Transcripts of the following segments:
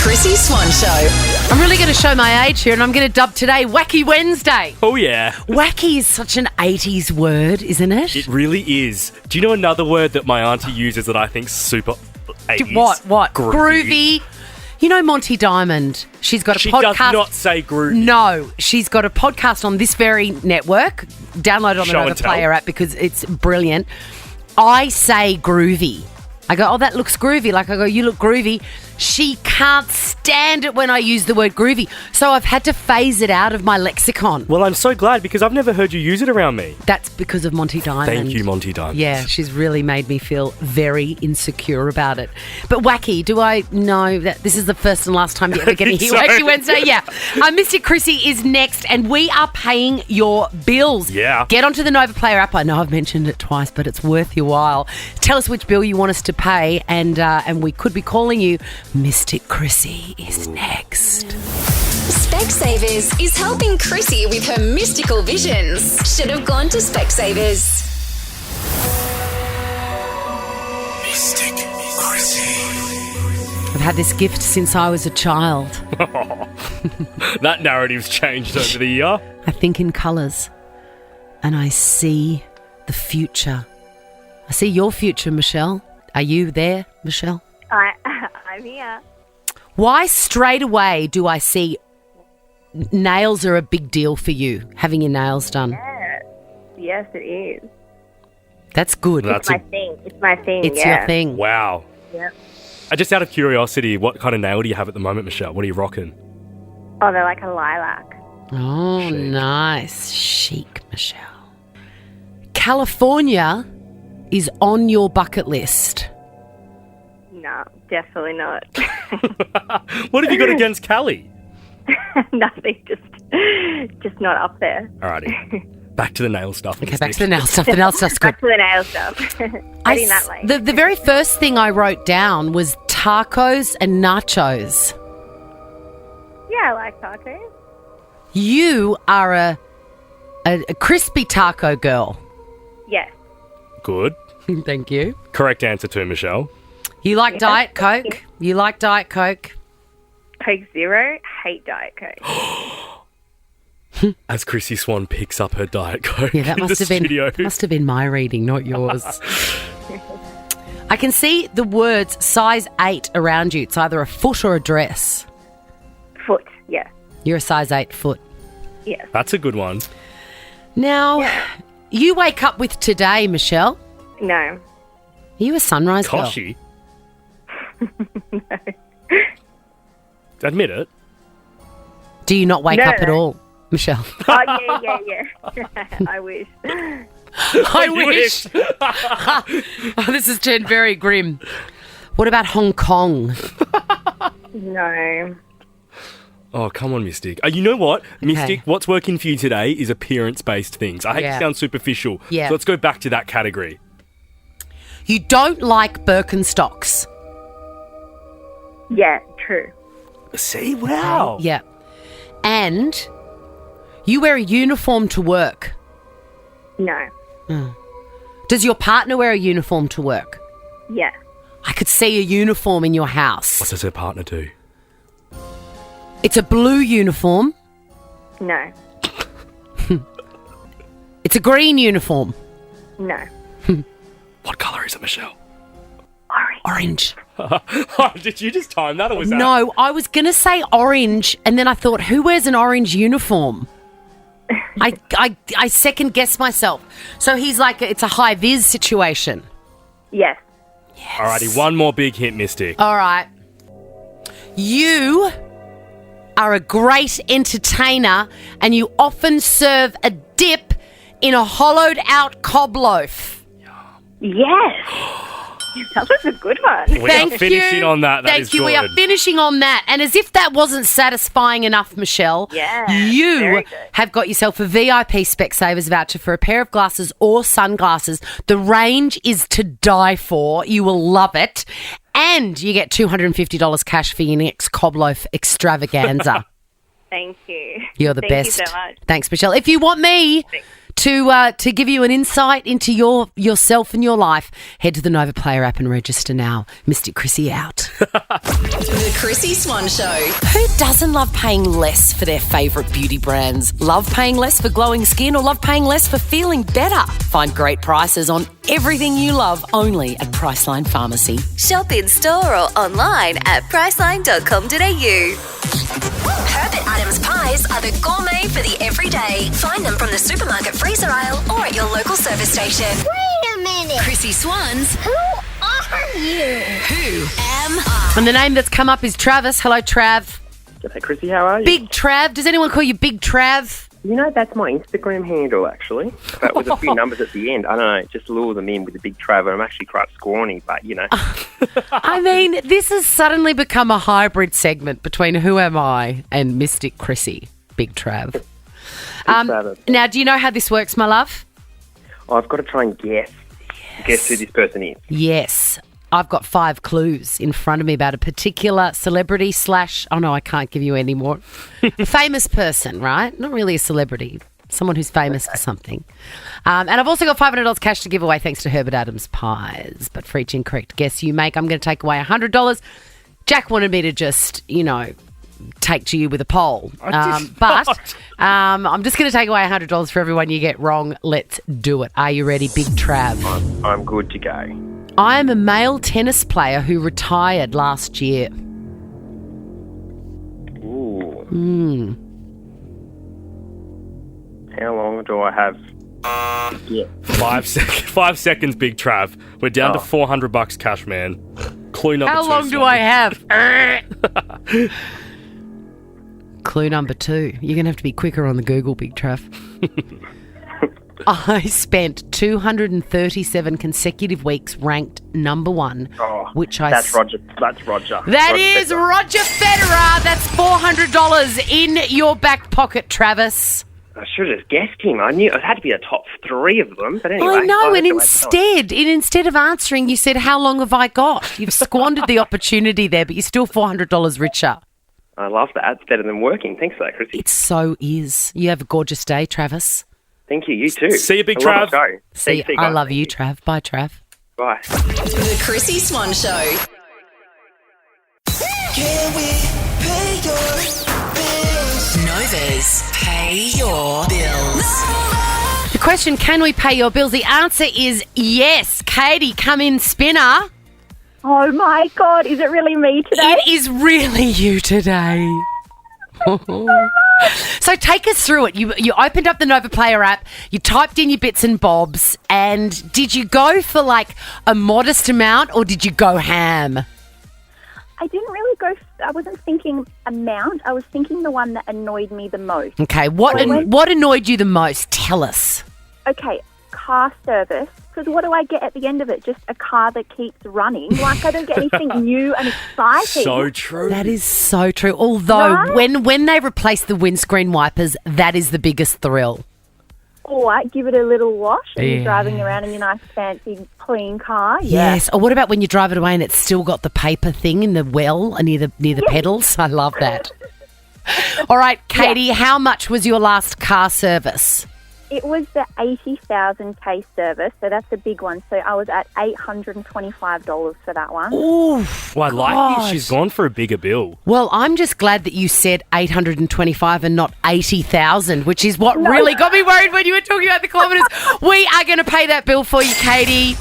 Chrissy Swan Show. I'm really going to show my age here, and I'm going to dub today Wacky Wednesday. Oh, yeah. Wacky is such an 80s word, isn't it? It really is. Do you know another word that my auntie uses that I think's super 80s? What? Groovy. You know Monty Diamond? She's got a She podcast. does not say groovy. No, she's got a podcast on this very network. Download it on the Show Nova and tell. Player app because it's brilliant. I say groovy. I go, oh, that looks groovy. Like I go, you look groovy. She can't stand it when I use the word groovy. So I've had to phase it out of my lexicon. Well, I'm so glad because I've never heard you use it around me. That's because of Monty Diamond. Thank you, Monty Diamond. Yeah, she's really made me feel very insecure about it. But wacky, do I know that this is the first and last time you're ever going to hear So. Wacky Wednesday? Yeah. Mr. Chrissy is next, and we are paying your bills. Yeah. Get onto the Nova Player app. I know I've mentioned it twice, but it's worth your while. Tell us which bill you want us to pay, and we could be calling you. Mystic Chrissy is next. Specsavers is helping Chrissy with her mystical visions. Should have gone to Specsavers. Mystic Chrissy. I've had this gift since I was a child. That narrative's changed over the year. I think in colours, and I see the future. I see your future, Michelle. Are you there, Michelle? I'm here. Why straight away do I see nails are a big deal for you, having your nails done? Yes, it is. That's good. That's It's my thing. It's yeah. your thing. Wow. Yep. Just out of curiosity, what kind of nail do you have at the moment, Michelle? What are you rocking? Oh, they're like a lilac. Oh, Chic. nice. Chic, Michelle. California is on your bucket list. No, definitely not. What have you got against Cali? Nothing, just not up there. Alrighty. Back to the nail stuff. Okay, back to the nail stuff. The nail stuff's good. Back to the nail stuff. Heading that way. The very first thing I wrote down was tacos and nachos. Yeah, I like tacos. You are a crispy taco girl. Yes. Good. Thank you. Correct answer too, Michelle. You like Diet Coke? You like Diet Coke? Coke Zero. Hate Diet Coke. As Chrissy Swan picks up her Diet Coke Yeah, that in must the have been studio. must have been my reading, not yours. I can see the words size 8 around you. It's either a foot or a dress. Foot. Yeah. You're a size 8 foot. Yes. That's a good one. Now, you wake up with today, Michelle. No. Are you a sunrise girl? Koshy. Admit it. Do you not wake No, up at no. all, Michelle? Oh, yeah. I wish. I wish. Oh, this has turned very grim. What about Hong Kong? No. Oh, come on, Mystic. You know what? Mystic, what's working for you today is appearance-based things. I hate Yeah. to sound superficial. Yeah. So let's go back to that category. You don't like Birkenstocks. Yeah, true. See? Wow. Yeah. And you wear a uniform to work. No. Does your partner wear a uniform to work? Yeah. I could see a uniform in your house. What does her partner do? It's a blue uniform. No. It's a green uniform. No. What colour is it, Michelle? Orange. Orange. Did you just time that or was that? No, I was going to say orange, and then I thought, who wears an orange uniform? I second guessed myself. So he's like, it's a high vis situation. Yes. Alrighty, one more big hint, Mystic. All right. You are a great entertainer, and you often serve a dip in a hollowed out cob loaf. Yes. That was a good one. We Thank are finishing you. on that. That Thank is you. good. We are finishing on that. And as if that wasn't satisfying enough, Michelle, Yeah, you very good. have got yourself a VIP Specsavers voucher for a pair of glasses or sunglasses. The range is to die for. You will love it. And you get $250 cash for your next cob loaf extravaganza. Thank you. You're the Thank best. you so much. Thanks, Michelle. If you want me To give you an insight into yourself and your life, head to the Nova Player app and register now. Mystic Chrissy out. The Chrissy Swan Show. Who doesn't love paying less for their favourite beauty brands? Love paying less for glowing skin or love paying less for feeling better? Find great prices on everything you love only at Priceline Pharmacy. Shop in store or online at priceline.com.au. Herbert Adams pies are the gourmet for the everyday. Find them from the supermarket freezer aisle or at your local service station. Wait a minute. Chrissy Swans. Who are you? Who am I? And the name that's come up is Travis. Hello, Trav. Hey, Chrissy, how are you? Big Trav. Does anyone call you Big Trav? You know, that's my Instagram handle, actually. But with a few numbers at the end. I don't know, just lure them in with a big Trevor. I'm actually quite scrawny, but, you know. I mean, this has suddenly become a hybrid segment between Who Am I and Mystic Chrissy, Big Trav. Now, do you know how this works, my love? I've got to try and guess who this person is. Yes. I've got 5 clues in front of me about a particular celebrity / oh no, I can't give you any more. Famous person, right? Not really a celebrity. Someone who's famous for something. And I've also got $500 cash to give away thanks to Herbert Adams Pies. But for each incorrect guess you make, I'm going to take away $100. Jack wanted me to just, take to you with a poll. But I'm just going to take away $100 for everyone you get wrong. Let's do it. Are you ready, Big Trav? I'm good to go. I am a male tennis player who retired last year. Ooh. How long do I have? Yeah. 5 seconds, Big Trav. We're down to $400 cash, man. Clue number 2. How long do I have? Clue number 2. You're going to have to be quicker on the Google, Big Trav. I spent 237 consecutive weeks ranked number 1, That's Roger. That's Roger. That is Roger Federer. That's $400 in your back pocket, Travis. I should have guessed him. I knew it had to be the top 3 of them. But anyway, I know, and instead of answering, you said, "How long have I got?" You've squandered the opportunity there, but you're still $400 richer. I love that. It's better than working. Thanks for that, Chrissy. It so is. You have a gorgeous day, Travis. Thank you. You too. See you, Big I love Trav. it, go. See, you, I guys. love you, Trav. Bye, Trav. Bye. The Chrissy Swan Show. Can we pay your bills? Nova's Pay Your Bills. The question, can we pay your bills? The answer is yes. Katie, come in, spinner. Oh my God, is it really me today? It is really you today. So take us through it. You opened up the Nova Player app, you typed in your bits and bobs, and did you go for like a modest amount or did you go ham? I didn't really go, I wasn't thinking amount, I was thinking the one that annoyed me the most. Okay, what annoyed you the most? Tell us. Okay, car service, because what do I get at the end of it? Just a car that keeps running. Like, I don't get anything new and exciting. So true. That is so true. Although Right? when they replace the windscreen wipers, that is the biggest thrill. Or give it a little wash and you're driving around in your nice, fancy, clean car. Yeah. Yes. Or what about when you drive it away and it's still got the paper thing in the well near the pedals? I love that. All right, Katie, how much was your last car service? It was the 80,000 case service, so that's a big one. So I was at $825 for that one. Ooh. Well, I like it. She's gone for a bigger bill. Well, I'm just glad that you said 825 and not 80,000, which is what really got me worried when you were talking about the kilometres. We are going to pay that bill for you, Katie.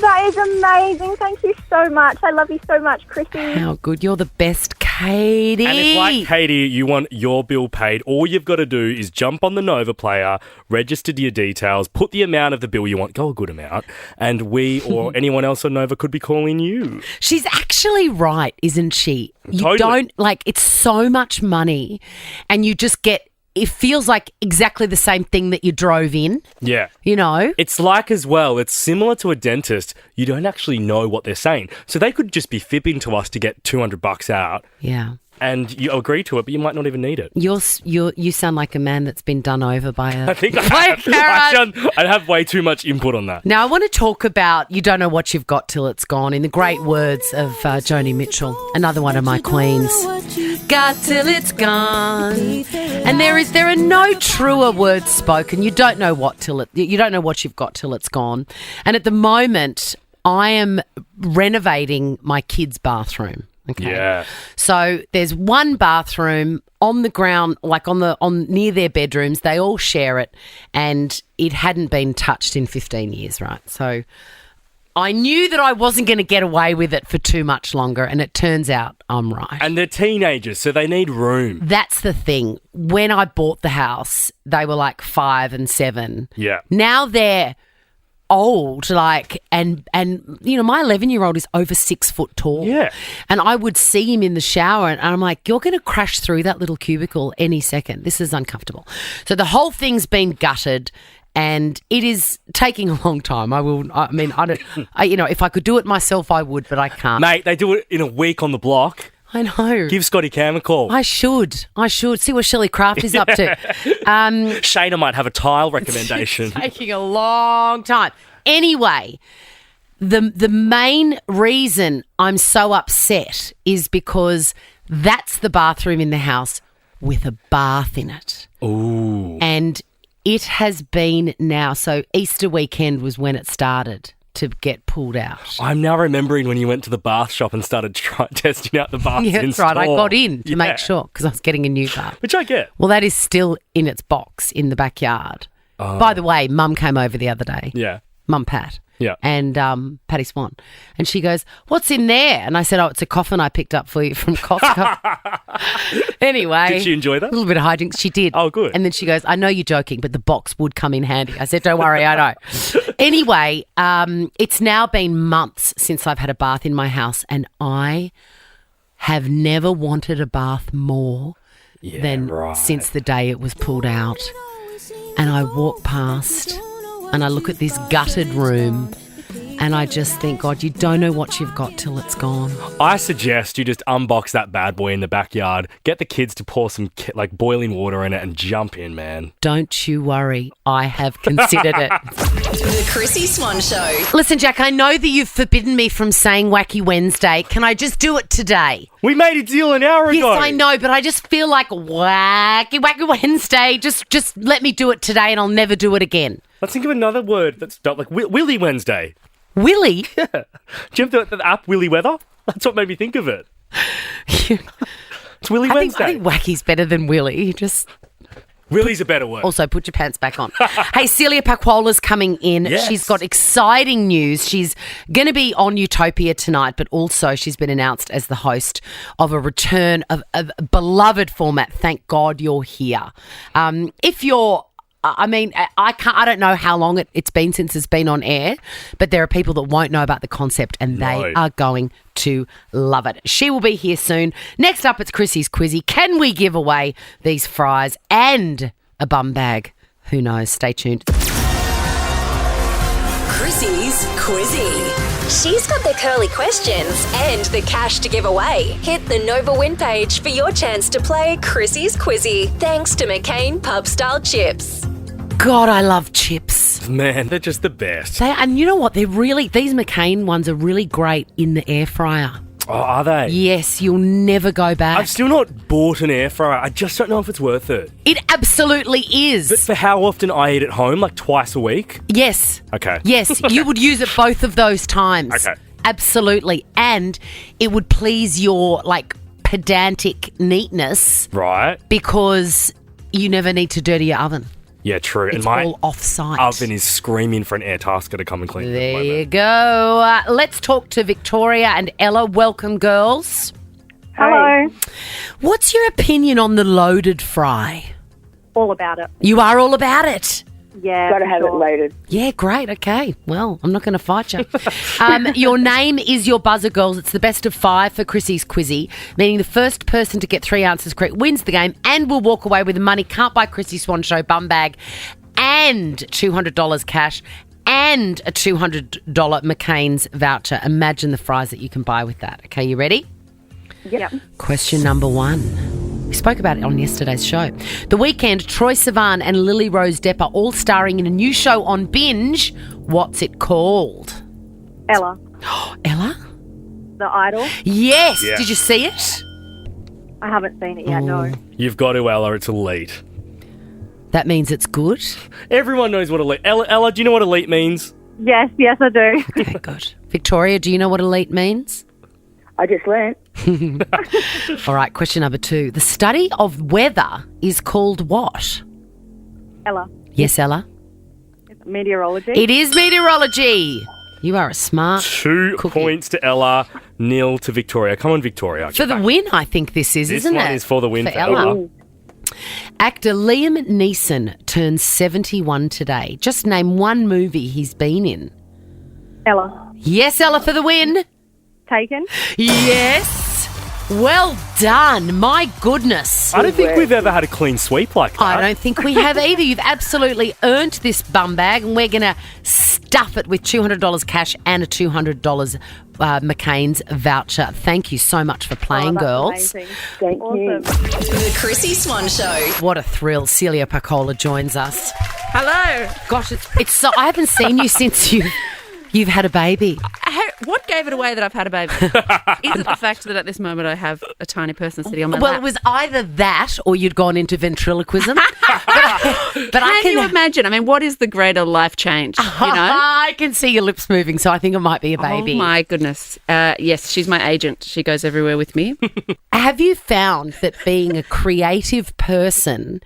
That is amazing. Thank you so much. I love you so much, Chrissy. How good. You're the best, Katie. And if, like Katie, you want your bill paid, all you've got to do is jump on the Nova Player, register your details, put the amount of the bill you want, go a good amount, and we or anyone else on Nova could be calling you. She's actually right, isn't she? You Totally. don't, it's so much money and you just get, it feels like exactly the same thing that you drove in. Yeah. You know? It's like as well, it's similar to a dentist. You don't actually know what they're saying. So they could just be fibbing to us to get $200 out. Yeah. And you agree to it, but you might not even need it. You sound like a man that's been done over by a... I think I have way too much input on that. Now, I want to talk about you don't know what you've got till it's gone, in the great words of Joni Mitchell, another one of my queens. got till it's gone. And there are no truer words spoken. You don't know what you've got till it's gone. And at the moment, I am renovating my kids' bathroom. Okay. Yeah. So there's one bathroom on the ground, like on near their bedrooms. They all share it, and it hadn't been touched in 15 years, right? So I knew that I wasn't going to get away with it for too much longer, and it turns out I'm right. And they're teenagers, so they need room. That's the thing. When I bought the house, they were like 5 and 7. Yeah. Now they're old, like, and you know, my 11-year-old is over 6 foot tall. Yeah. And I would see him in the shower, and I'm like, you're going to crash through that little cubicle any second. This is uncomfortable. So the whole thing's been gutted, and it is taking a long time. If I could do it myself, I would, but I can't. Mate, they do it in a week on the block. I know. Give Scotty Cam a call. I should. See what Shelley Craft is up to. Shayna might have a tile recommendation. It's taking a long time. Anyway, the main reason I'm so upset is because that's the bathroom in the house with a bath in it. Ooh. And it has been now, so Easter weekend was when it started to get pulled out. I'm now remembering when you went to the bath shop and started testing out the baths Yeah, in that's right. I store. got in to make sure because I was getting a new bath. Which I get. Well, that is still in its box in the backyard. By the way, Mum came over the other day. Yeah. Mum Pat. Yeah. And Patty Swan. And she goes, what's in there? And I said, oh, it's a coffin I picked up for you from Costco. Anyway. Did she enjoy that? A little bit of hijinks. She did. Oh, good. And then she goes, I know you're joking, but the box would come in handy. I said, don't worry, I know. Anyway, it's now been months since I've had a bath in my house, and I have never wanted a bath more than since the day it was pulled out. And I walk past and I look at this gutted room and I just think, God, you don't know what you've got till it's gone. I suggest you just unbox that bad boy in the backyard, get the kids to pour some boiling water in it and jump in, man. Don't you worry. I have considered it. The Chrissy Swan Show. Listen, Jack, I know that you've forbidden me from saying Wacky Wednesday. Can I just do it today? We made a deal an hour ago. Yes, I know, but I just feel like Wacky Wednesday. Just let me do it today and I'll never do it again. Let's think of another word that's like Willy Wednesday. Willy? Yeah. Do you have the app Willy Weather? That's what made me think of it. It's Willy Wednesday. I think Wacky's better than Willy. Just Willy's a better word. also put your pants back on. Hey, Celia Pacquola's coming in. Yes. She's got exciting news. She's going to be on Utopia tonight, but also she's been announced as the host of a return of a beloved format. Thank God you're here. If you're I don't know how long it's been since it's been on air, but there are people that won't know about the concept and they are going to love it. She will be here soon. Next up, it's Chrissy's Quizzy. Can we give away these fries and a bum bag? Who knows? Stay tuned. Chrissy's Quizzy. She's got the curly questions and the cash to give away. Hit the Nova Win page for your chance to play Chrissy's Quizzy. Thanks to McCain Pub Style Chips. God, I love chips. Man, they're just the best. And you know what? These McCain ones are really great in the air fryer. Oh, are they? Yes, you'll never go back. I've still not bought an air fryer. I just don't know if it's worth it. It absolutely is. But for how often I eat at home, like twice a week? Yes. Okay. Yes, you would use it both of those times. Okay. Absolutely. And it would please your, pedantic neatness. Right. Because you never need to dirty your oven. Yeah, true. It's and my all off-site. oven is screaming for an air tasker to come and clean it. There you go. Let's talk to Victoria and Ella. Welcome, girls. Hello. What's your opinion on the loaded fry? All about it. You are all about it. Yeah. Got to have it loaded. Yeah, great. Okay. Well, I'm not going to fight you. Your name is your buzzer, girls. It's the best of 5 for Chrissy's Quizzy, meaning the first person to get 3 answers correct wins the game and will walk away with the money. Can't buy Chrissy Swan Show bum bag and $200 cash and a $200 McCain's voucher. Imagine the fries that you can buy with that. Okay, you ready? Yep. Question number 1. We spoke about it on yesterday's show. The Weekend, Troye Sivan and Lily Rose Depp are all starring in a new show on Binge. What's it called? Ella. Ella? The Idol. Yes. Yeah. Did you see it? I haven't seen it yet, no. You've got to, Ella. It's elite. That means it's good. Everyone knows what elite... Ella, do you know what elite means? Yes, I do. Okay, good. Victoria, do you know what elite means? I just learnt. All right, question number 2. The study of weather is called what? Ella, Yes, Ella? meteorology. It is meteorology. You are a smart 2 cookie. points to Ella, 0 to Victoria. Come on, Victoria. For the win, I think this is, isn't it? This one is for the win for Ella. Actor Liam Neeson turns 71 today. Just name one movie he's been in. Ella, Yes, Ella, for the win. Taken. Yes. Well done. My goodness. I don't think we've ever had a clean sweep like that. I don't think we have either. You've absolutely earned this bum bag, and we're going to stuff it with $200 cash and a $200 McCain's voucher. Thank you so much for playing, girls. Amazing. Thank you. The Chrissy Swan Show. What a thrill. Celia Pacquola joins us. Hello. Gosh, it's so I haven't seen you since you've had a baby. What gave it away that I've had a baby? Is it the fact that at this moment I have a tiny person sitting on my Well, lap? it was either that or you'd gone into ventriloquism. but I Can you imagine? I mean, what is the greater life change? You know? I can see your lips moving, so I think it might be a baby. Oh my goodness. Yes, she's my agent. She goes everywhere with me. Have you found that being a creative person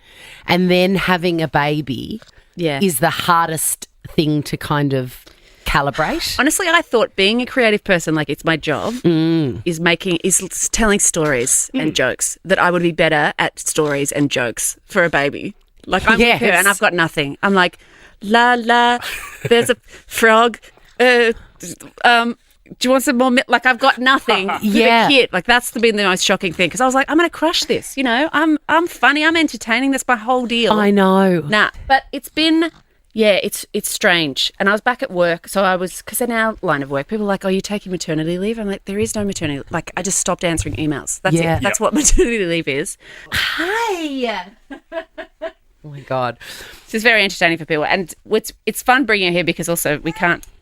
and then having a baby Yeah. is the hardest thing to kind of calibrate? Honestly, I thought being a creative person, like it's my job, is telling stories and jokes, that I would be better at stories and jokes for a baby. Like I'm with her Yes. and I've got nothing. I'm like, la la, there's a frog. Do you want some more milk? Like I've got nothing for Yeah. the kid. Like that's been the most shocking thing because I was like, I'm going to crush this. You know, I'm funny. I'm entertaining. That's my whole deal. I know. Nah, but it's been, yeah, it's strange. And I was back at work, so I was, because in our line of work, people are like, oh, you taking maternity leave? I'm like, there is no maternity. Like, I just stopped answering emails. That's Yeah. it. That's what maternity leave is. Hi. Oh my God. This is very entertaining for people. And it's fun bringing her here because also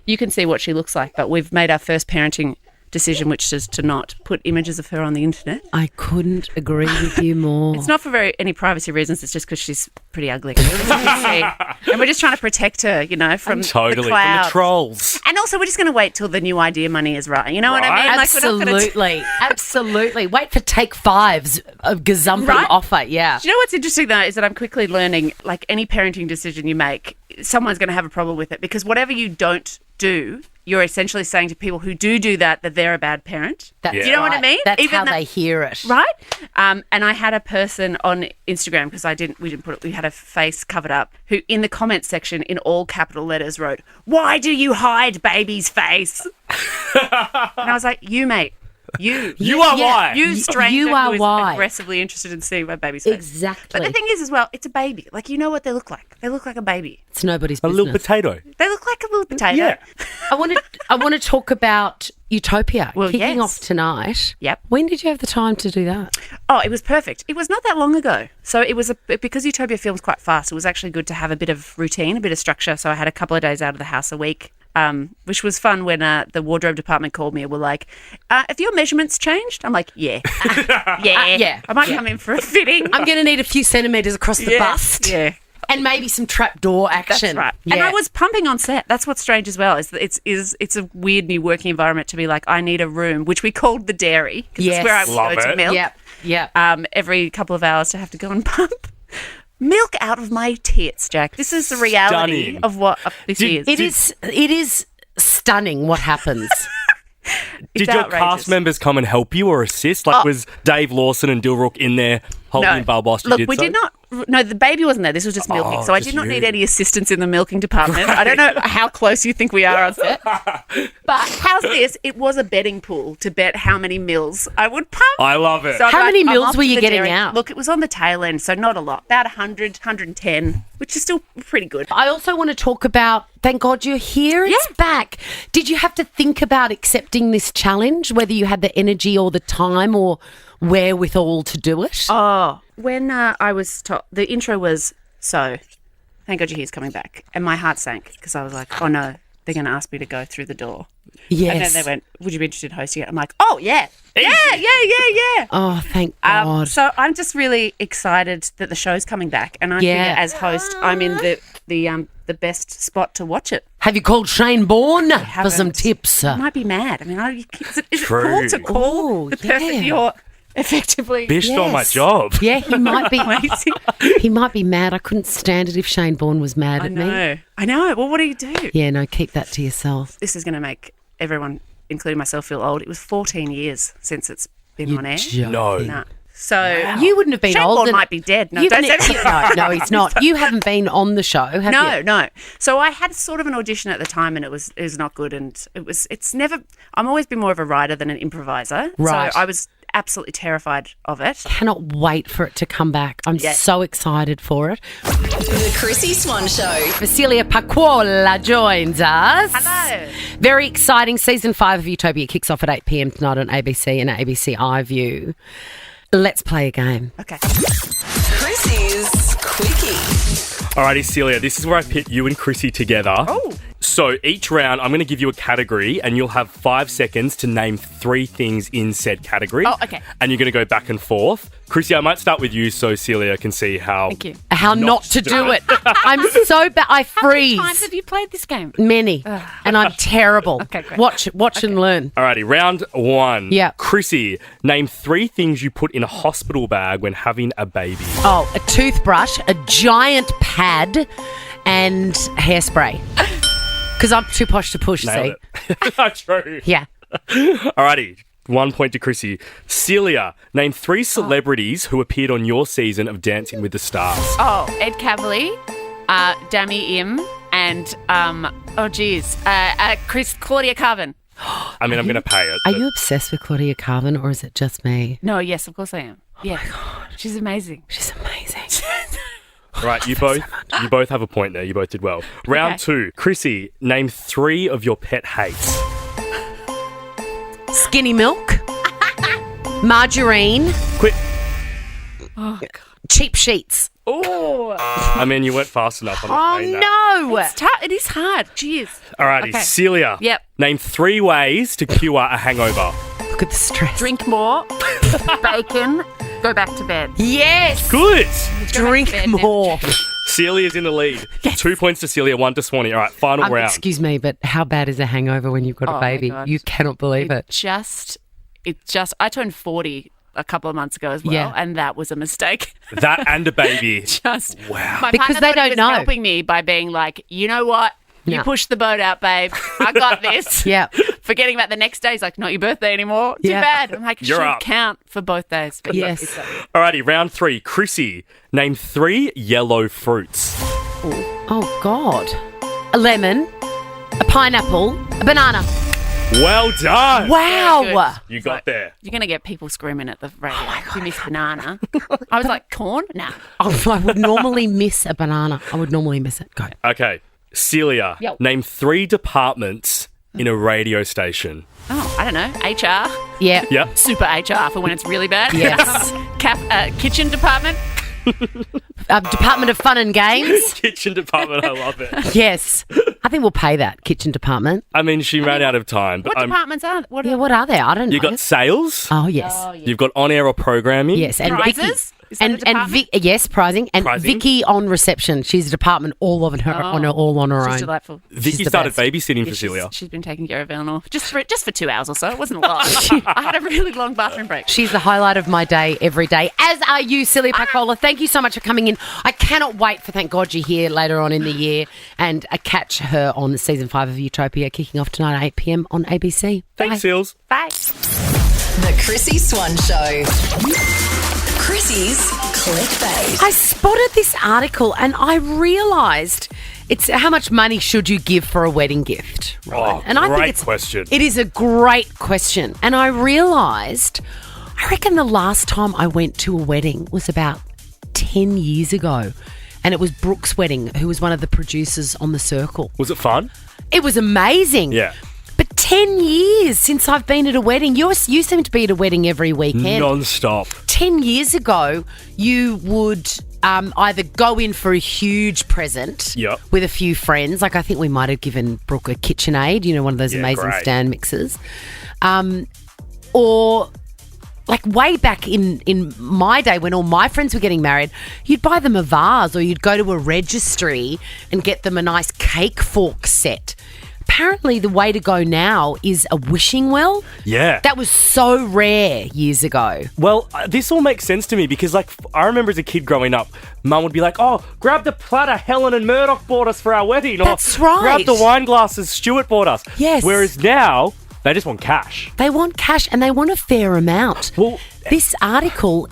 you can see what she looks like, but we've made our first parenting decision, which is to not put images of her on the internet. I couldn't agree with you more. It's not for any privacy reasons. It's just because she's pretty ugly. And we're just trying to protect her, you know, from the Totally, from clouds. the trolls. And also, we're just going to wait till the new idea money is right. You know what I mean? Like, we're not gonna Absolutely. Absolutely. Wait for take 5's gazumping Right? offer. Yeah. Do you know what's interesting, though, is that I'm quickly learning, like, any parenting decision you make, someone's going to have a problem with it. Because whatever you don't do, you're essentially saying to people who do that they're a bad parent. That's Do you know what I right. mean? That's Even how that- they hear it. Right? And I had a person on Instagram, because we didn't put it, we had a face covered up, who in the comments section in all capital letters wrote, "Why do you hide baby's face?" And I was like, you mate, you are why. You stranger You are who is why. aggressively interested in seeing my baby's face. Exactly. But the thing is as well, it's a baby. Like, you know what they look like. They look like a baby. It's nobody's A business. little potato. They look like a little potato. Yeah. I want to talk about Utopia Well, kicking yes. off tonight. Yep. When did you have the time to do that? Oh, it was perfect. It was not that long ago. So it was, because Utopia films quite fast, it was actually good to have a bit of routine, a bit of structure. So I had a couple of days out of the house a week, which was fun when the wardrobe department called me and were like, have your measurements changed? I'm like, yeah. Yeah. I might come in for a fitting. I'm going to need a few centimetres across the bust. Yeah. And maybe some trapdoor action. That's right. Yeah. And I was pumping on set. That's what's strange as well. Is that it's a weird new working environment to be like, I need a room, which we called the dairy, because Yes. it's where I Love would go to it. milk. Yep. Every couple of hours to have to go and pump milk out of my tits, Jack. This is the reality Stunning. of what this is. It is stunning what happens. Did It's your outrageous. cast members come and help you or assist? Like, was Dave Lawson and Dilrook in there holding your bub whilst you Look, did we so? did not. No, the baby wasn't there. This was just milking. So I just did not you. need any assistance in the milking department. I don't know how close you think we are on set. But how's this? It was a betting pool to bet how many mils I would pump. I love it. So I'm How many I'm mils off were to you the getting dairy. out? Look, it was on the tail end, so not a lot. About 100, 110, which is still pretty good. I also want to talk about, thank God you're here. It's back. Did you have to think about accepting this challenge, whether you had the energy or the time or wherewithal to do it? Oh, when I was told, the intro was, so, thank God your hair's coming back. And my heart sank because I was like, oh no, they're going to ask me to go through the door. Yes. And then they went, would you be interested in hosting it? I'm like, oh, yeah. Yeah. Oh, thank God. So I'm just really excited that the show's coming back. And I figure as host, I'm in the best spot to watch it. Have you called Shane Bourne for haven't. some tips? I might be mad. I mean, is it True. cool to call Ooh, the person yeah. you're effectively... Bitch stole my Yes. job. Yeah, he might be. Amazing. He might be mad. I couldn't stand it if Shane Bourne was mad at me. I know. Well, what do you do? Yeah, no, keep that to yourself. This is going to make everyone, including myself, feel old. It was 14 years since it's been on air. No. Nah. So You wouldn't have been Shane old. Bourne and- might be dead. No, You don't haven't- say that. no, he's not. You haven't been on the show, have you? No. So I had sort of an audition at the time, and it was not good. And it's never. I'm always been more of a writer than an improviser. Right. So I was absolutely terrified of it. Cannot wait for it to come back. I'm Yeah. so excited for it. The Chrissy Swan Show. Celia Pacquola joins us. Hello. Very exciting. Season 5 of Utopia kicks off at 8 p.m. tonight on ABC and ABC iView. Let's play a game. Okay. Chrissy's Quickie. Alrighty, Celia, this is where I pit you and Chrissy together. Oh. So each round, I'm going to give you a category and you'll have 5 seconds to name 3 things in said category. Oh, okay. And you're going to go back and forth. Chrissy, I might start with you so Celia can see how... Thank you. How not to do it. I'm so bad. I How many freeze. times have you played this game? Many. And I'm terrible. Okay, great. Watch and learn. Alrighty, round 1. Yeah. Chrissy, name 3 things you put in a hospital bag when having a baby. Oh, a toothbrush, a giant pad, and hairspray. Because I'm too posh to push, see? Nailed it. True. Yeah. Alrighty, 1 point to Chrissy. Celia, name 3 celebrities who appeared on your season of Dancing with the Stars. Oh, Ed Cavalier, Dami Im, and Claudia Carvin. I mean, I'm going to pay it. Are but- you obsessed with Claudia Carvin, or is it just me? No, yes, of course I am. Yeah. Oh my God. She's amazing. She's amazing. Right, you both have a point there. You both did well. Round 2. Chrissy, name 3 of your pet hates. Skinny milk, margarine, Quick. cheap sheets. Oh, I mean, you went fast enough. I'm not saying that. No. it's tough. It is hard. Jeez. Alrighty, Okay. Celia. Yep. Name 3 ways to cure a hangover. Look at the stress. Drink more, bacon, go back to bed. Yes. Good. Drink bed, more. Celia's in the lead. 2 points to Celia, 1 to Swanee. All right, final round. Excuse me, but how bad is a hangover when you've got Oh a my baby? God. You cannot believe it. I turned 40 a couple of months ago as well, Yeah. and that was a mistake. That and a baby. Just Wow. my Because partner they thought he don't was know. helping me by being like, you know what? You No. push the boat out, babe. I got this. Yeah. Forgetting about the next day, he's like, not your birthday anymore. Too Yeah. bad. I'm like, it You're should up. count for both days. But Yes. it's Alrighty, round 3. Chrissy, name 3 yellow fruits. Oh, God. A lemon, a pineapple, a banana. Well done. Wow. You got there. You're going to get people screaming at the radio. You miss banana. I was like, corn? Nah. Oh, I would normally miss a banana. I would normally miss it. Go. Okay, Celia, Yo. name 3 departments in a radio station. Oh, I don't know. HR. Yeah. Yep. Super HR for when it's really bad. Yes. Kitchen department. Department of Fun and Games. Kitchen department, I love it. Yes. I think we'll pay that, kitchen department. I mean, she ran out of time. But What departments are what Yeah, what are they? I don't know. you got sales, Oh, yes. you've got on-air or programming. Yes, and Prizes? Vicky, Is that a department? yes, prizing, and Prizing? Vicky on reception. She's a department all on her Oh. all on her She's own. delightful. Vicky the started best. babysitting for Yeah, Celia. she's been taking care of Eleanor just for 2 hours or so. It wasn't a lot. I had a really long bathroom break. She's the highlight of my day every day, as are you, Celia Pacquola. Thank you so much for coming in. I cannot wait for Thank God You're Here later on in the year and catch her on season 5 of Utopia kicking off tonight at 8 p.m. on ABC. Thanks, Bye. Seals. Bye. The Chrissy Swan Show. Chrissy's clickbait. I spotted this article and I realised it's how much money should you give for a wedding gift, right? Oh, and I great think it's question. It is a great question, and I realised I reckon the last time I went to a wedding was about 10 years ago, and it was Brooke's wedding, who was one of the producers on The Circle. Was it fun? It was amazing. Yeah. But 10 years since I've been at a wedding. You seem to be at a wedding every weekend. Non-stop. 10 years ago, you would either go in for a huge present Yep. with a few friends. Like I think we might have given Brooke a KitchenAid, one of those amazing great. stand mixers. Or like way back in my day when all my friends were getting married, you'd buy them a vase or you'd go to a registry and get them a nice cake fork set. Apparently the way to go now is a wishing well. Yeah. That was so rare years ago. Well, this all makes sense to me because, like, I remember as a kid growing up, Mum would be like, "Oh, grab the platter Helen and Murdoch bought us for our wedding." That's or, right. Grab the wine glasses Stuart bought us. Yes. Whereas now, they just want cash. They want cash and they want a fair amount. Well, this article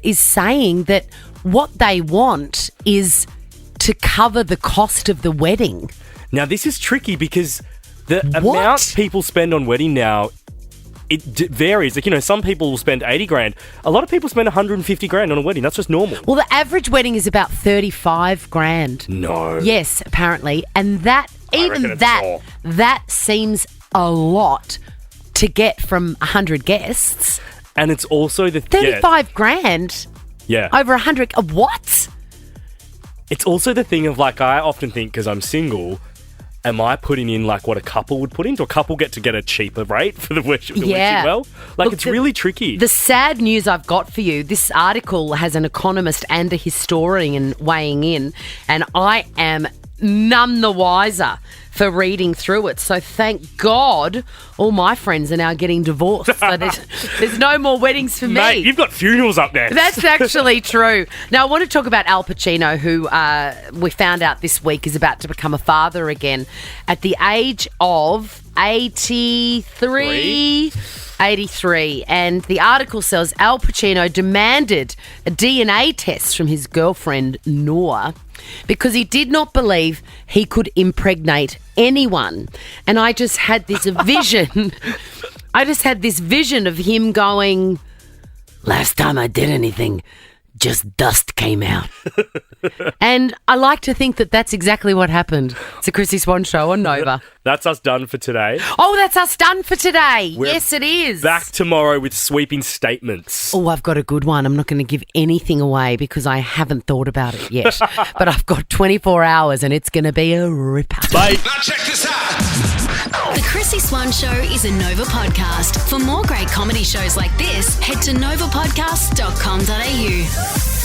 is saying that what they want is to cover the cost of the wedding. now this is tricky because the What? amount people spend on wedding now, it varies. Like, some people will spend 80 grand. A lot of people spend 150 grand on a wedding. That's just normal. Well, the average wedding is about 35 grand. No. Yes, apparently. And that, I reckon even it's that, more. that seems a lot to get from 100 guests. And it's also the... 35 grand Yeah. over 100. What? It's also the thing of, like, I often think, because I'm single, am I putting in, like, what a couple would put in? Do a couple get to get a cheaper rate for the wishing well? Like, Look, it's really tricky. The sad news I've got for you, this article has an economist and a historian weighing in, and I am none the wiser for reading through it. So thank God all my friends are now getting divorced. So there's no more weddings for me. Mate, you've got funerals up there. That's actually true. Now, I want to talk about Al Pacino, who we found out this week is about to become a father again at the age of 83. 83. And the article says Al Pacino demanded a DNA test from his girlfriend, Noor, because he did not believe he could impregnate anyone. And I just had this vision. I just had this vision of him going, "Last time I did anything, just dust came out." And I like to think that that's exactly what happened. It's a Chrissy Swan show on Nova. That's us done for today. Oh, that's us done for today. We're yes, it is. Back tomorrow with sweeping statements. Oh, I've got a good one. I'm not going to give anything away because I haven't thought about it yet. But I've got 24 hours and it's going to be a ripper. Bye. Now check this out. The Chrissy Swan Show is a Nova podcast. For more great comedy shows like this, head to novapodcast.com.au.